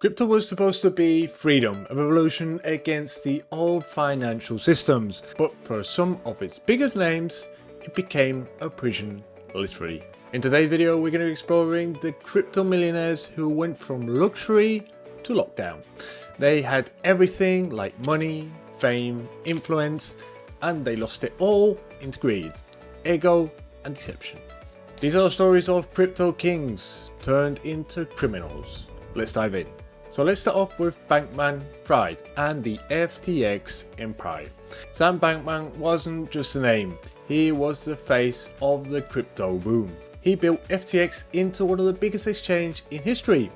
Crypto was supposed to be freedom, a revolution against the old financial systems, but for some of its biggest names, it became a prison, literally. In today's video, we're going to be exploring the crypto millionaires who went from luxury to lockdown. They had everything like money, fame, influence, and they lost it all into greed, ego, and deception. These are stories of crypto kings turned into criminals. Let's dive in. So let's start off with Bankman Fried and the FTX empire. Sam Bankman wasn't just a name, he was the face of the crypto boom. He built FTX into one of the biggest exchanges in history,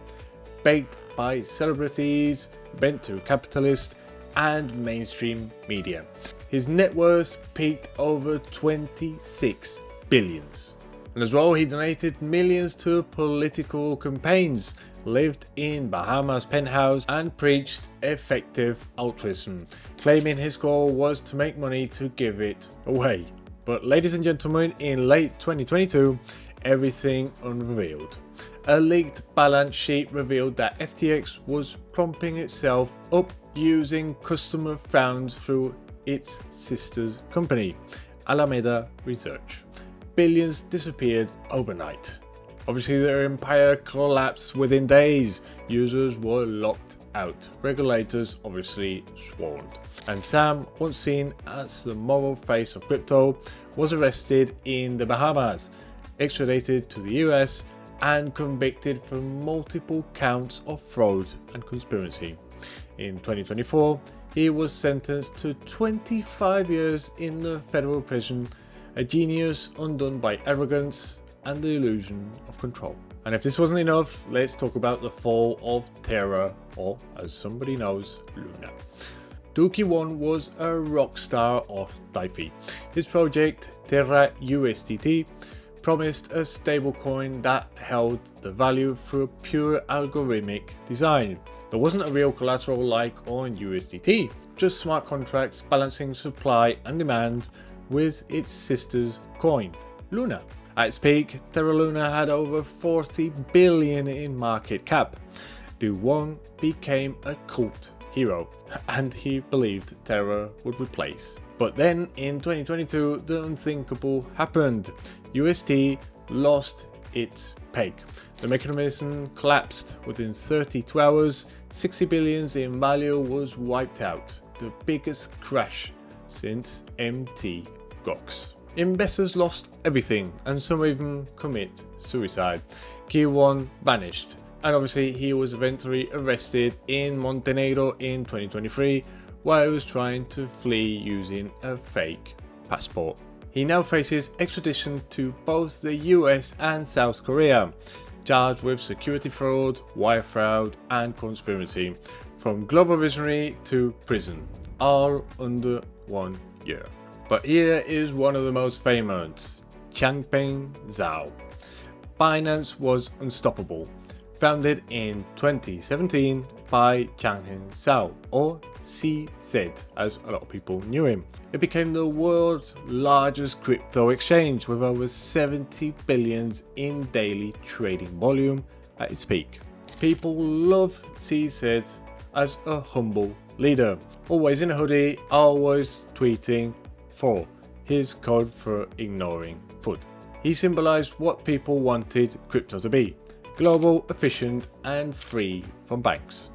backed by celebrities, venture capitalists, and mainstream media. His net worth peaked over 26 billions. And as well, he donated millions to political campaigns, lived in Bahamas penthouse, and preached effective altruism, claiming his goal was to make money to give it away. But ladies and gentlemen, in late 2022, everything unrevealed. A leaked balance sheet revealed that FTX was pumping itself up using customer funds through its sister's company, Alameda Research. Billions disappeared overnight. Obviously, their empire collapsed within days. Users were locked out. Regulators obviously swarmed. And Sam, once seen as the moral face of crypto, was arrested in the Bahamas, extradited to the US, and convicted for multiple counts of fraud and conspiracy. In 2024, he was sentenced to 25 years in the federal prison, a genius undone by arrogance and the illusion of control. And if this wasn't enough, let's talk about the fall of Terra, or as somebody knows, Luna. Dookie One was a rock star of DeFi. His project, Terra USDT, promised a stablecoin that held the value through a pure algorithmic design. There wasn't a real collateral like on USDT, just smart contracts balancing supply and demand with its sister's coin, Luna. At its peak, Terra Luna had over 40 billion in market cap. Do One became a cult hero, and he believed Terra would replace. But then in 2022, the unthinkable happened. UST lost its peg. The mechanism collapsed within 32 hours. 60 billions in value was wiped out, the biggest crash since MT Gox. Investors lost everything, and some even commit suicide. Key One vanished, and obviously he was eventually arrested in Montenegro in 2023 while he was trying to flee using a fake passport. He now faces extradition to both the US and South Korea, charged with security fraud, wire fraud, and conspiracy, from global visionary to prison, all under 1 year. But here is one of the most famous, Changpeng Zhao. Binance was unstoppable. Founded in 2017 by Changpeng Zhao, or CZ as a lot of people knew him. It became the world's largest crypto exchange with over 70 billions in daily trading volume at its peak. People love CZ as a humble leader, always in a hoodie, always tweeting for his code for ignoring FUD. He symbolized what people wanted crypto to be: global, efficient, and free from banks.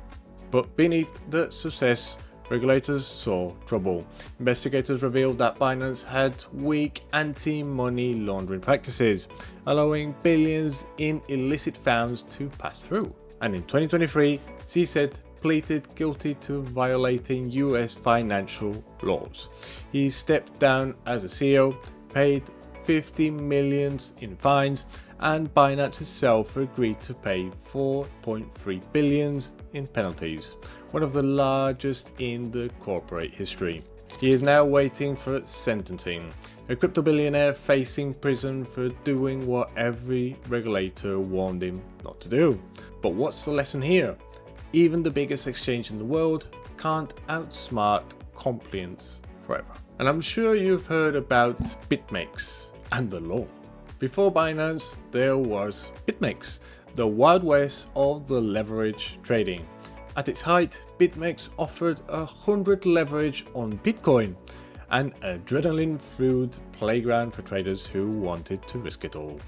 But beneath the success, regulators saw trouble. Investigators revealed that Binance had weak anti-money laundering practices, allowing billions in illicit funds to pass through. And in 2023, CZ pleaded guilty to violating US financial laws. He stepped down as a CEO, paid 50 million in fines, and Binance itself agreed to pay 4.3 billion in penalties, one of the largest in the corporate history. He is now waiting for sentencing, a crypto billionaire facing prison for doing what every regulator warned him not to do. But what's the lesson here? Even the biggest exchange in the world can't outsmart compliance forever. And I'm sure you've heard about BitMEX and the law. Before Binance, there was BitMEX, the Wild West of the leverage trading. At its height, BitMEX offered 100 leverage on Bitcoin, an adrenaline-fueled playground for traders who wanted to risk it all.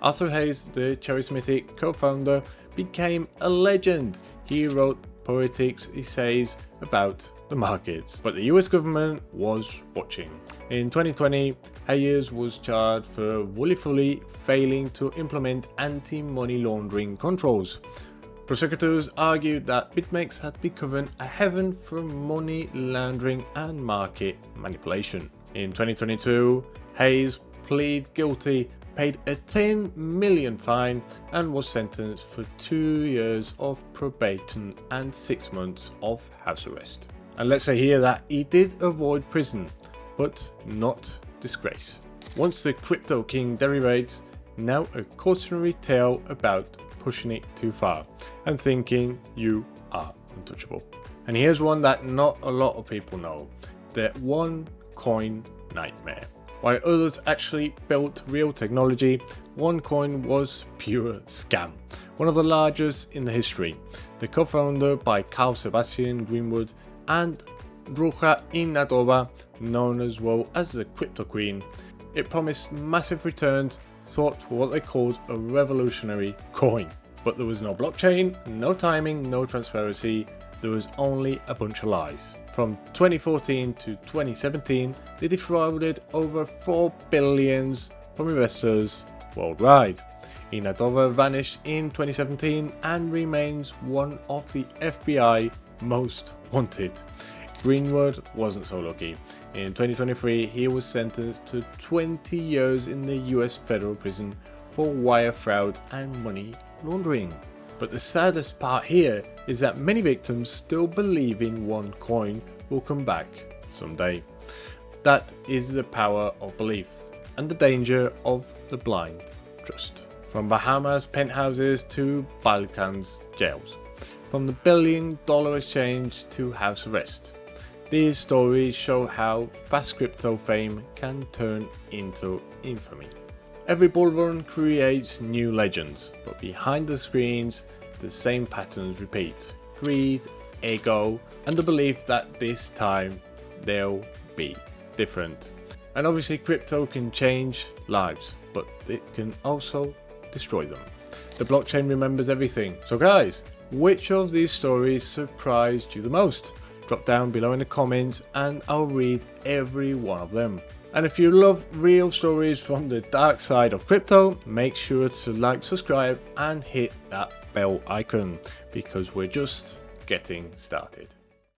Arthur Hayes, the charismatic co-founder, became a legend. He wrote poetic essays about the markets, but the US government was watching. In 2020, Hayes was charged for willfully failing to implement anti-money laundering controls. Prosecutors argued that BitMEX had become a haven for money laundering and market manipulation. In 2022, Hayes pleaded guilty, paid a $10 million fine, and was sentenced for 2 years of probation and 6 months of house arrest. And let's say here that he did avoid prison, but not disgrace. Once the crypto king derivates, now a cautionary tale about pushing it too far and thinking you are untouchable. And here's one that not a lot of people know: the one coin nightmare. While others actually built real technology, OneCoin was pure scam, one of the largest in the history. The co-founder by Carl Sebastian Greenwood and Ruja Inadova, known as well as the Crypto Queen. It promised massive returns, thought what they called a revolutionary coin. But there was no blockchain, no timing, no transparency. There was only a bunch of lies. From 2014 to 2017, they defrauded over $4 billion from investors worldwide. Inadova vanished in 2017 and remains one of the FBI most wanted. Greenwood wasn't so lucky. In 2023, he was sentenced to 20 years in the US federal prison for wire fraud and money laundering. But the saddest part here is that many victims still believe in OneCoin will come back someday. That is the power of belief and the danger of the blind trust. From Bahamas penthouses to Balkans jails, from the billion-dollar exchange to house arrest. These stories show how fast crypto fame can turn into infamy. Every bull run creates new legends, but behind the screens, the same patterns repeat: greed, ego, and the belief that this time they'll be different. And obviously crypto can change lives, but it can also destroy them. The blockchain remembers everything. So guys, which of these stories surprised you the most? Drop down below in the comments and I'll read every one of them. And if you love real stories from the dark side of crypto, make sure to like, subscribe and hit that bell icon, because we're just getting started.